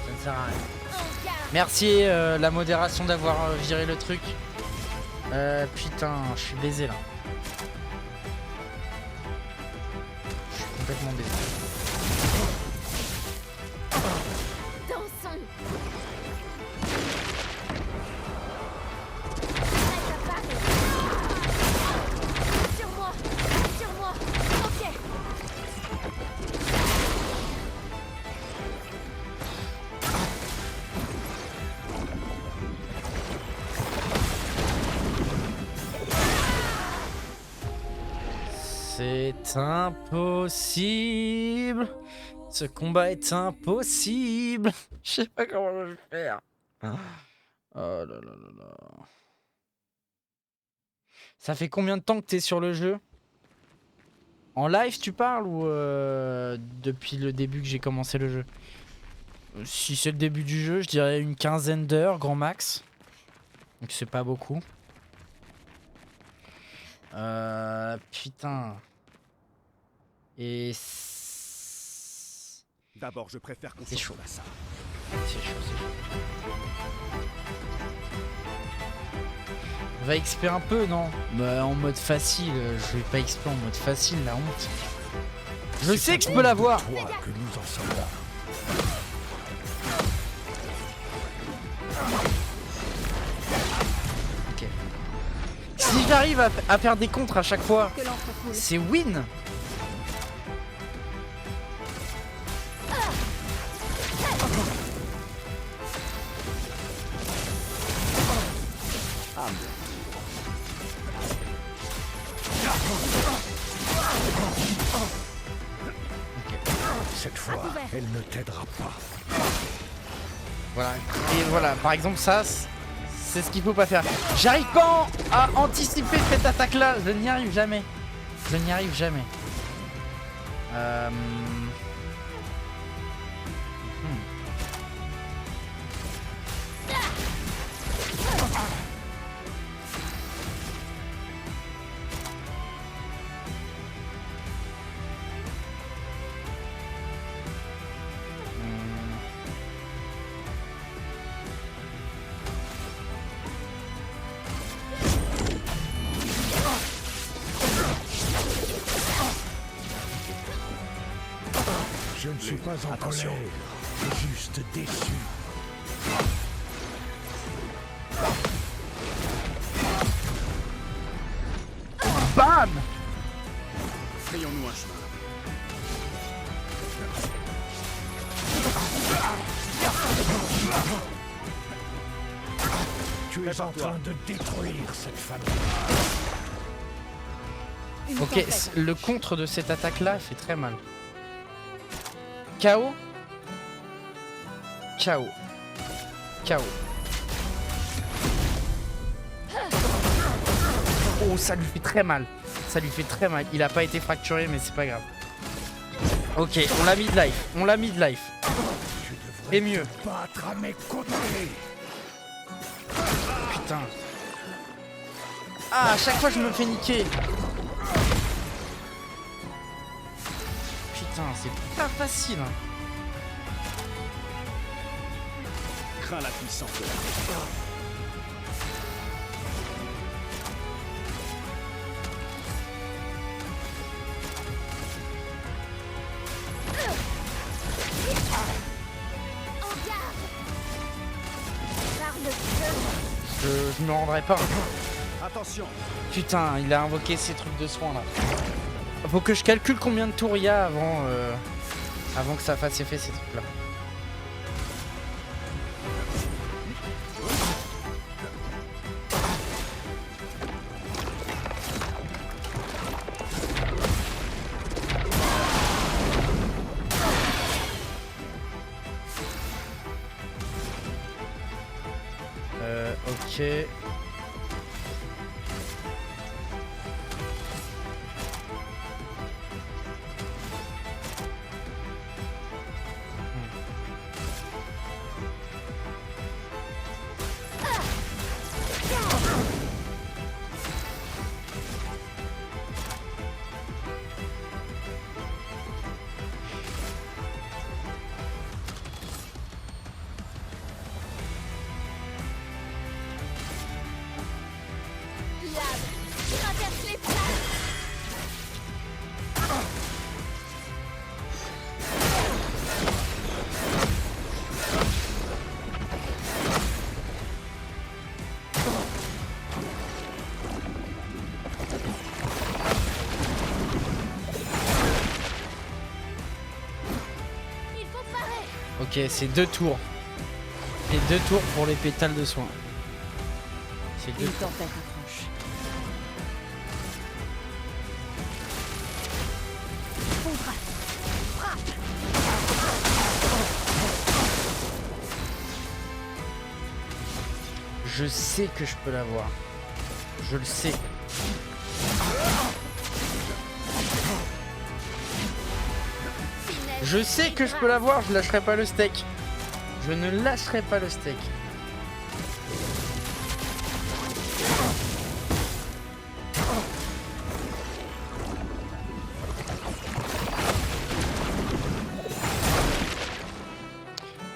Ça ne sert à rien. En garde. Merci la modération d'avoir viré le truc. Putain, je suis baisé là. Je suis complètement baisé. Dansons. Prête à parer. Sur moi. Sur moi. Ok. est impossible. Ce combat est impossible. Je sais pas comment je vais faire. Oh là là là là. Ça fait combien de temps que t'es sur le jeu? En live tu parles ou depuis le début que j'ai commencé le jeu? Si c'est le début du jeu, je dirais une quinzaine d'heures, grand max. Donc c'est pas beaucoup. Putain. Et... D'abord, je préfère qu'on C'est chaud. à ça. C'est chaud, c'est chaud. Va XP un peu, non? Bah en mode facile, je vais pas XP en mode facile, la honte. Je sais que je peux l'avoir. Toi que nous en sommes là. Ok. Si j'arrive à faire des contres à chaque fois, Que l'encre coule. c'est win. Cette fois, elle ne t'aidera pas. Voilà. Et voilà, par exemple ça, c'est ce qu'il faut pas faire. J'arrive pas à anticiper cette attaque là, je n'y arrive jamais. Je n'y arrive jamais. Je ne suis pas en Attention. colère, juste déçu. Bam! Frayons-nous un chemin. Tu es en train de détruire cette famille. Ok, le contre de cette attaque là fait très mal. KO. KO. KO. Oh, ça lui fait très mal. Ça lui fait très mal. Il a pas été fracturé, mais c'est pas grave. Ok, on l'a mis de life. On l'a mis de life. Et mieux. Battre à mes côtés. Putain. Ah, à chaque fois je me fais niquer. Putain, c'est pas facile. Hein. Crains la puissance de la Je me rendrai pas. Attention. Putain, il a invoqué ces trucs de soin là. Faut que je calcule combien de tours il y a avant que ça fasse effet ces trucs là. Ok. Traverse les plages. Il faut parer. Ok, c'est 2 tours. Et 2 tours pour les pétales de soin. C'est 2 Une tours. tempête approche. Je sais que je peux l'avoir. Je le sais. Je sais que je peux l'avoir, je lâcherai pas le steak. Je ne lâcherai pas le steak.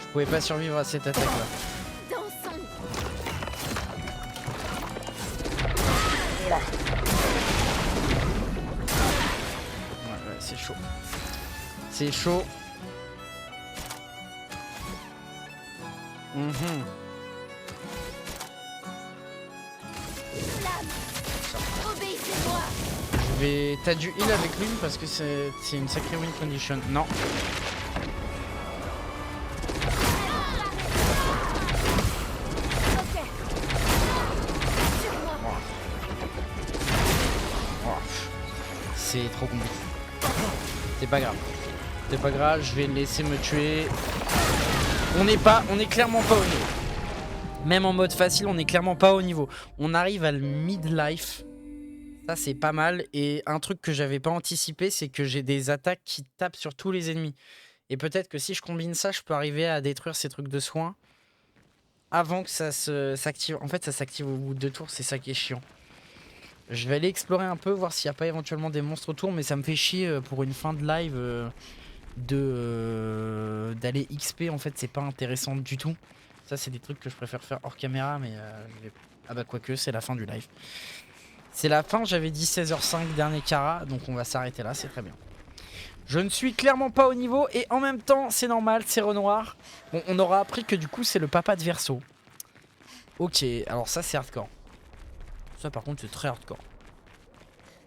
Je pouvais pas survivre à cette attaque là. Dansons. Ouais, c'est chaud. C'est chaud. Obéissez-moi. T'as du heal avec lui parce que c'est une sacrée win condition. Non. C'est trop compliqué. C'est pas grave. C'est pas grave, je vais le laisser me tuer. On est clairement pas au niveau. Même en mode facile, on est clairement pas au niveau. On arrive à le midlife. Ça c'est pas mal. Et un truc que j'avais pas anticipé, c'est que j'ai des attaques qui tapent sur tous les ennemis. Et peut-être que si je combine ça, je peux arriver à détruire ces trucs de soins avant que ça s'active. En fait, ça s'active au bout de 2 tours, c'est ça qui est chiant. Je vais aller explorer un peu, voir s'il n'y a pas éventuellement des monstres autour, mais ça me fait chier pour une fin de live d'aller XP. En fait, c'est pas intéressant du tout. Ça, c'est des trucs que je préfère faire hors caméra, mais ah bah quoique, c'est la fin du live. C'est la fin, j'avais dit 16h05, dernier Kara, donc on va s'arrêter là, c'est très bien. Je ne suis clairement pas au niveau, et en même temps, c'est normal, c'est Renoir. Bon, on aura appris que du coup, c'est le papa de Verso. Ok, alors ça, c'est hardcore. Ça par contre c'est très hardcore.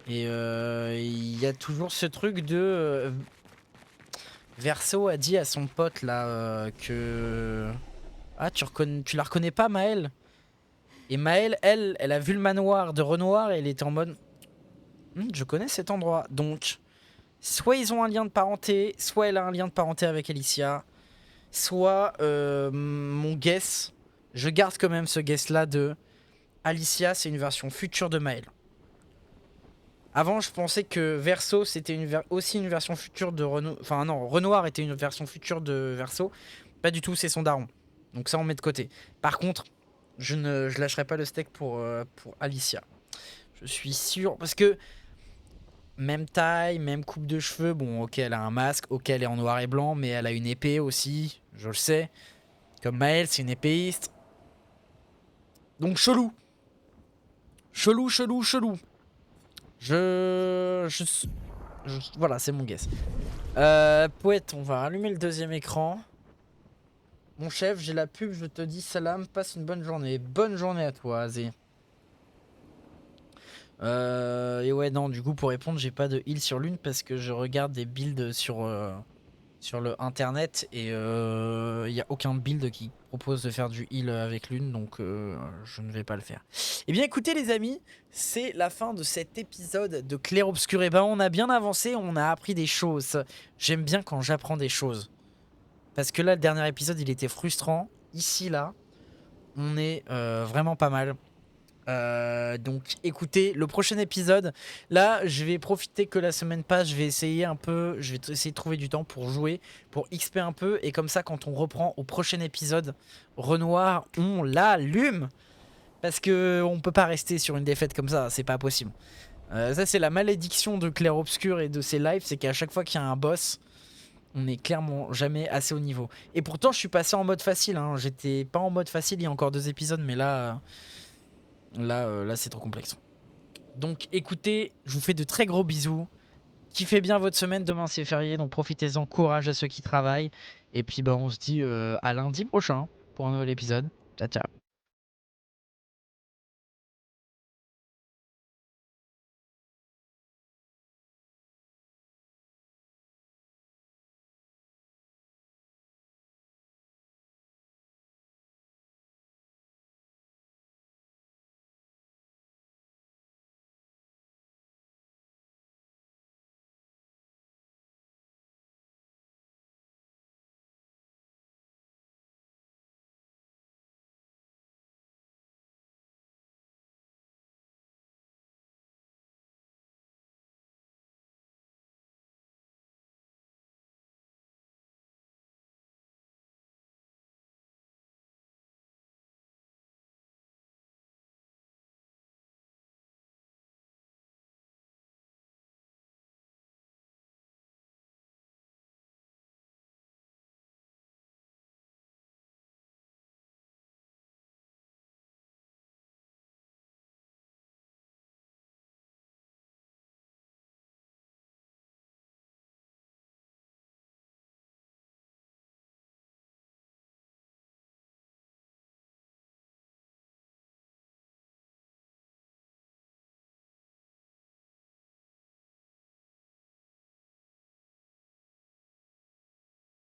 Et il y a toujours ce truc de... Verso a dit à son pote là que... Ah tu la reconnais pas Maëlle? Et Maëlle, elle a vu le manoir de Renoir et elle était en mode... je connais cet endroit. Donc, soit ils ont un lien de parenté, soit elle a un lien de parenté avec Alicia, soit mon guess, je garde quand même ce guess là de... Alicia, c'est une version future de Maëlle. Avant, je pensais que Verso, c'était aussi une version future de Renoir. Enfin, non, Renoir était une version future de Verso. Pas du tout, c'est son daron. Donc ça, on met de côté. Par contre, je lâcherai pas le steak pour Alicia. Je suis sûr. Parce que, même taille, même coupe de cheveux. Bon, ok, elle a un masque. Ok, elle est en noir et blanc. Mais elle a une épée aussi. Je le sais. Comme Maëlle, c'est une épéiste. Donc, chelou. Chelou. Voilà, c'est mon guess. Poète, on va rallumer le deuxième écran. Mon chef, j'ai la pub, je te dis salam, passe une bonne journée. Bonne journée à toi, Azé. Et ouais, non, du coup, pour répondre, j'ai pas de heal sur l'une parce que je regarde des builds sur le internet et il n'y a aucun build qui propose de faire du heal avec l'une, donc je ne vais pas le faire. Et bien écoutez les amis, c'est la fin de cet épisode de Clair Obscur. Et ben on a bien avancé, on a appris des choses. J'aime bien quand j'apprends des choses. Parce que là le dernier épisode il était frustrant. Ici là, on est vraiment pas mal. Donc écoutez le prochain épisode. Là je vais profiter que la semaine passe. Je vais essayer un peu. Je vais essayer de trouver du temps pour jouer, pour XP un peu. Et comme ça quand on reprend au prochain épisode Renoir, on l'allume. Parce que on peut pas rester sur une défaite comme ça. C'est pas possible. Ça c'est la malédiction de Clair Obscur et de ses lives. C'est qu'à chaque fois qu'il y a un boss, on est clairement jamais assez haut niveau. Et pourtant je suis passé en mode facile hein. J'étais pas en mode facile il y a encore 2 épisodes. Mais là... Là c'est trop complexe. Donc écoutez, je vous fais de très gros bisous. Kiffez bien votre semaine, demain c'est férié, donc profitez-en, courage à ceux qui travaillent. Et puis bah on se dit à lundi prochain pour un nouvel épisode. Ciao ciao.